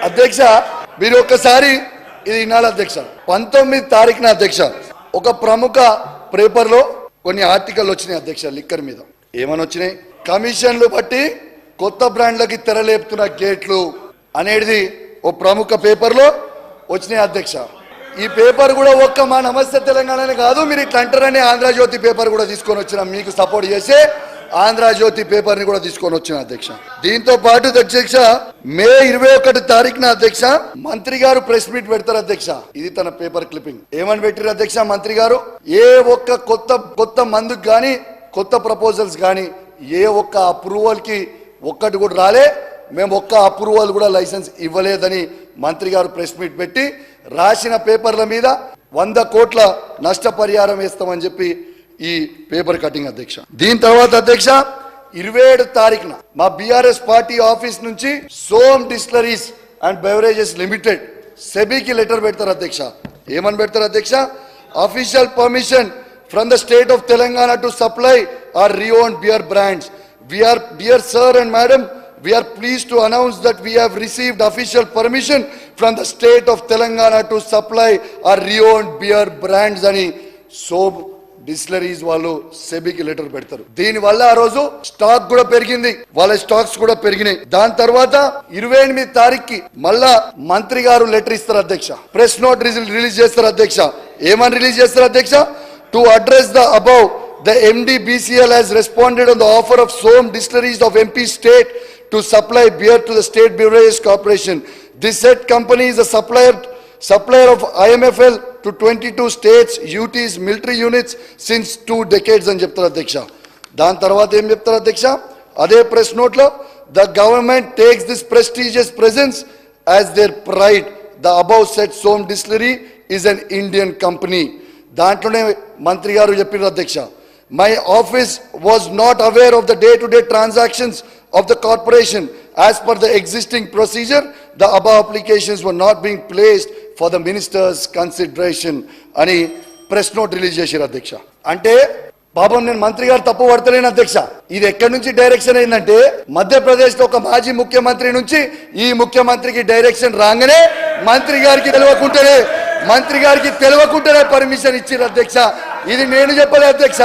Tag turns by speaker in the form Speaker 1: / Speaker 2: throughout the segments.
Speaker 1: అధ్యక్ష మీరు ఒక్కసారి ఇది వినాలి అధ్యక్ష. 19 తారీఖున అధ్యక్ష ఒక ప్రముఖ పేపర్ లో కొన్ని ఆర్టికల్ వచ్చినాయి అధ్యక్ష లిక్కర్ మీద. ఏమని వచ్చినాయి? కమిషన్లు బట్టి కొత్త బ్రాండ్లకి తెరలేపుతున్న గేట్లు అనేది ఓ ప్రముఖ పేపర్ లో వచ్చినాయి అధ్యక్ష. ఈ పేపర్ కూడా ఒక్క మా నమస్తే తెలంగాణనే కాదు, మీరు ఇట్లా అంటారని ఆంధ్రజ్యోతి పేపర్ కూడా తీసుకొని వచ్చిన, మీకు సపోర్ట్ చేసే ఆంధ్రజ్యోతి పేపర్ ని కూడా తీసుకొని వచ్చిన అధ్యక్ష. దీంతో పాటు అధ్యక్ష మే 21 తారీఖున అధ్యక్ష మంత్రి గారు ప్రెస్ మీట్ పెడతారు అధ్యక్ష. ఇది తన పేపర్ క్లిప్పింగ్. ఏమని పెట్టారు అధ్యక్ష మంత్రి గారు? ఏ ఒక్క కొత్త మందుకు గాని కొత్త ప్రపోజల్స్ గాని ఏ ఒక్క అప్రూవల్ కి ఒక్కటి కూడా రాలే, మేము ఒక్క అప్రూవల్ కూడా లైసెన్స్ ఇవ్వలేదని మంత్రి గారు ప్రెస్ మీట్ పెట్టి రాసిన పేపర్ల మీద 100 కోట్ల నష్టపరిహారం వేస్తామని చెప్పి ఈ పేపర్ కటింగ్ అధ్యక్ష. దీని తర్వాత అధ్యక్ష 27 తారీఖున మా బీఆర్ఎస్ పార్టీ ఆఫీస్ నుంచి Som distilleries and beverages limited సెబీకి లెటర్ పెడతారు అధ్యక్ష. ఏమని పెడతారు అధ్యక్ష? Official permission from the state of Telangana to supply our re-owned beer brands. We are, dear sir and madam, we are pleased to announce that we have received official permission from the state of Telangana to supply our re-owned beer brands అని soan distilleries వాళ్ళు సెబీకి letter పెడతారు. దీని వల్ల ఆ రోజు stock కూడా పెరిగింది, వాళ్ళ స్టాక్స్ కూడా పెరిగినాయి. దాని తర్వాత 28 తారీఖుకి మళ్ళా మంత్రి గారు లెటర్ ఇస్తారు అధ్యక్ష. ప్రెస్ నోట్ రిలీజ్ చేస్తారు అధ్యక్ష. ఏమని రిలీజ్ చేస్తారు అధ్యక్ష? To address the above, the MDBCL has responded on the offer of Som Distilleries of MP State to supply beer to the State Beverages Corporation. This said company is a supplier of IMFL to 22 states, UTs, military units since 2 decades అని చెప్తారు అధ్యక్ష. దాని తర్వాత ఏం చెప్తారు అధ్యక్ష? అదే press note లో the government takes this prestigious presence as their pride. The above said Som Distillery is an Indian company. దాంట్లోనే మంత్రి గారు చెప్పారు అధ్యక్ష, my office was not aware of the day-to-day transactions of the corporation. As per the existing procedure, the above applications were not being placed for the minister's consideration అని press note release చేశారు అధ్యక్ష. అంటే పాపం నేను మంత్రి గారు తప్పు పడతలేను అధ్యక్ష. ఇది ఎక్కడి నుంచి డైరెక్షన్ అయిందంటే మధ్యప్రదేశ్ లో ఒక మాజీ ముఖ్యమంత్రి నుంచి ఈ ముఖ్యమంత్రికి డైరెక్షన్ రాగానే మంత్రి గారికి తెలియకుండానే పర్మిషన్ ఇచ్చారు అధ్యక్ష. ఇది నేను చెప్పలే అధ్యక్ష.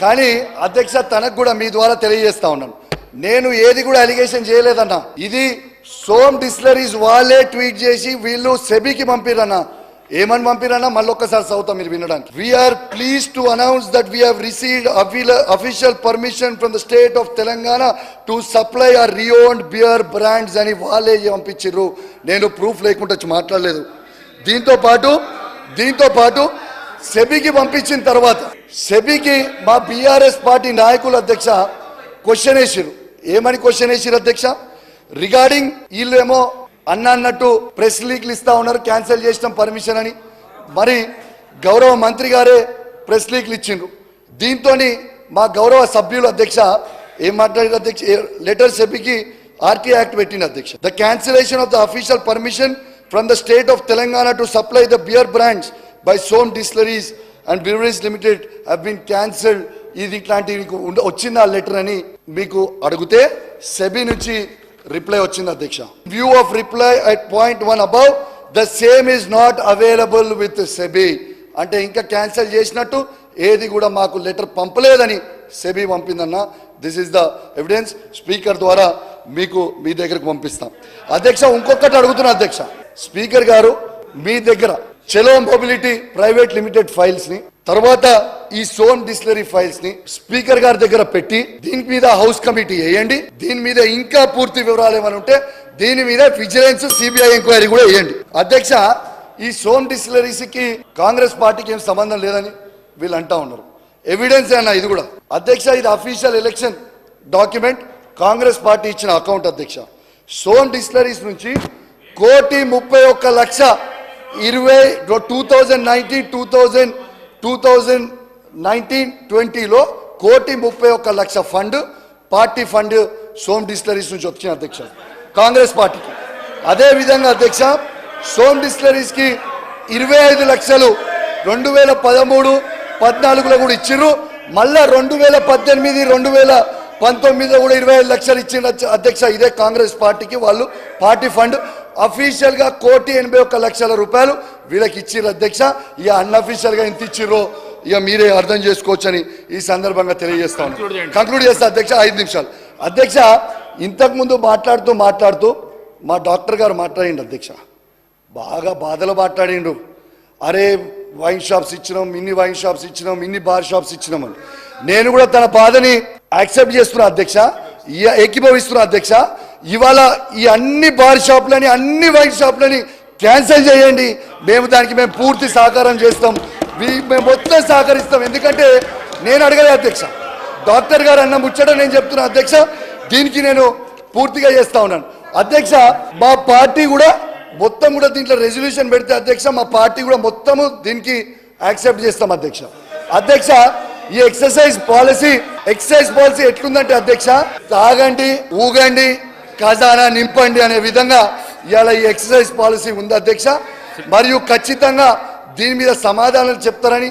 Speaker 1: కానీ అధ్యక్ష తనకు కూడా మీ ద్వారా తెలియజేస్తా ఉన్నాను, నేను ఏది కూడా అలిగేషన్ చేయలేదన్నా. ఇది సోమ్ డిస్టిలరీస్ వాళ్ళే ట్వీట్ చేసి వీళ్ళు సెబీకి పంపిరన్నా. ఏమని పంపిరన్నా మళ్ళొక్కసారి చదువుతాం మీరు వినడానికి. We are pleased to announce that we have received official permission from the state of Telangana to supply our renowned beer brands అని వాళ్ళే పంపించారు. నేను ప్రూఫ్ లేకుండా మాట్లాడలేదు. దీంతో పాటు సెబీకి పంపించిన తర్వాత సెబీకి మా బీఆర్ఎస్ పార్టీ నాయకులు అధ్యక్ష క్వశ్చన్ వేసారు. ఏమని క్వశ్చన్ వేసారు అధ్యక్ష? రిగార్డింగ్ వీళ్ళేమో అన్నట్టు ప్రెస్ లీక్లు ఇస్తా ఉన్నారు, క్యాన్సిల్ చేసిన పర్మిషన్ అని. మరి గౌరవ మంత్రి గారే ప్రెస్ లీక్లు ఇచ్చిండ్రు. దీంతో మా గౌరవ సభ్యులు అధ్యక్ష ఏం మాట్లాడారు అధ్యక్ష? లెటర్ సెబీకి ఆర్టీ యాక్ట్ పెట్టింది అధ్యక్ష. The cancellation of the official permission from the state of Telangana to supply the beer brands by Som Distilleries and Breweries Limited have been cancelled. ఇది ఇట్లాంటి వచ్చింది ఆ లెటర్ అని మీకు అడిగితే సెబీ నుంచి రిప్లై వచ్చింది అధ్యక్ష. View of reply at point 1 above, the same is not available with SEBI. అంటే ఇంకా క్యాన్సిల్ చేసినట్టు ఏది కూడా మాకు లెటర్ పంపలేదని సెబీ పంపిందన్న. This is the evidence. Speaker ద్వారా మీకు మీ దగ్గరకు పంపిస్తాం అధ్యక్ష. ఇంకొకటి అడుగుతున్నా అధ్యక్ష, స్పీకర్ గారు మీ దగ్గర చెలో మొబిలిటీ ప్రైవేట్ లిమిటెడ్ ఫైల్స్ ని తర్వాత ఈ సోమ్ డిస్టిలరీ ఫైల్స్ ని స్పీకర్ గారి దగ్గర పెట్టి దీని మీద హౌస్ కమిటీ వేయండి. దీని మీద ఇంకా పూర్తి వివరాలు ఏమైనా ఉంటే దీని మీద విజిలెన్స్ సిబిఐ ఎంక్వైరీ కూడా వేయండి అధ్యక్ష. ఈ సోమ్ డిస్టిలరీస్ కి కాంగ్రెస్ పార్టీకి ఏం సంబంధం లేదని వీళ్ళు అంటా ఉన్నారు. ఎవిడెన్స్ అన్న ఇది కూడా అధ్యక్ష. ఇది official election document, Congress party ఇచ్చిన అకౌంట్ అధ్యక్ష. సోమ్ డిస్టిలరీస్ నుంచి 2019-2020లో 1,31,00,000 fund, party fund Som distilleries నుంచి వచ్చిన అధ్యక్ష కాంగ్రెస్ పార్టీకి. అదే విధంగా అధ్యక్ష సోమ్ డిస్టిలరీస్ కి 25 లక్షలు 2013-14లో కూడా ఇచ్చిర్రు. మళ్ళా 2018-2019లో కూడా 25 లక్షలు ఇచ్చిన అధ్యక్ష. ఇదే కాంగ్రెస్ పార్టీకి వాళ్ళు పార్టీ ఫండ్ అఫీషియల్ గా 1,81,00,000 రూపాయలు వీళ్ళకి ఇచ్చిర్రు అధ్యక్ష. ఇక అన్అఫీషియల్ గా ఎంత ఇచ్చిర్రో ఇక మీరే అర్థం చేసుకోవచ్చని ఈ సందర్భంగా తెలియజేస్తాను. కంక్లూడ్ చేస్తా అధ్యక్ష, 5 నిమిషాలు. అధ్యక్ష, ఇంతకు ముందు మాట్లాడుతూ మా డాక్టర్ గారు మాట్లాడిండు అధ్యక్ష, బాగా బాధలు మాట్లాడిండు. అరే వైన్ షాప్స్ ఇచ్చినాం, ఇన్ని వైన్ షాప్స్ ఇచ్చినాం, ఇన్ని బార్ షాప్స్ ఇచ్చినామని. నేను కూడా తన బాధని యాక్సెప్ట్ చేస్తున్నా అధ్యక్ష, ఏకీభవిస్తున్నా అధ్యక్ష. ఇవాళ ఈ అన్ని బార్ షాప్లని, అన్ని వైన్ షాప్లని క్యాన్సిల్ చేయండి, మేము పూర్తి సహకారం చేస్తాం, మేము మొత్తం సహకరిస్తాం. ఎందుకంటే నేను అడగలే అధ్యక్ష, డాక్టర్ గారు అన్న ముచ్చట నేను చెప్తున్నా అధ్యక్ష, దీనికి నేను పూర్తిగా చేస్తా ఉన్నాను అధ్యక్ష. మా పార్టీ కూడా మొత్తం కూడా దీంట్లో రెజల్యూషన్ పెడితే అధ్యక్ష, మా పార్టీ కూడా మొత్తము దీనికి యాక్సెప్ట్ చేస్తాం అధ్యక్ష. అధ్యక్ష, ఈ ఎక్సర్సైజ్ పాలసీ ఎట్లుందంటే అధ్యక్ష, తాగండి, ఊగండి, ఖజానా నింపండి అనే విధంగా ఇవాళ ఈ ఎక్సర్సైజ్ పాలసీ ఉంది అధ్యక్ష. మరియు ఖచ్చితంగా దీని మీద సమాధానాలు చెప్తారని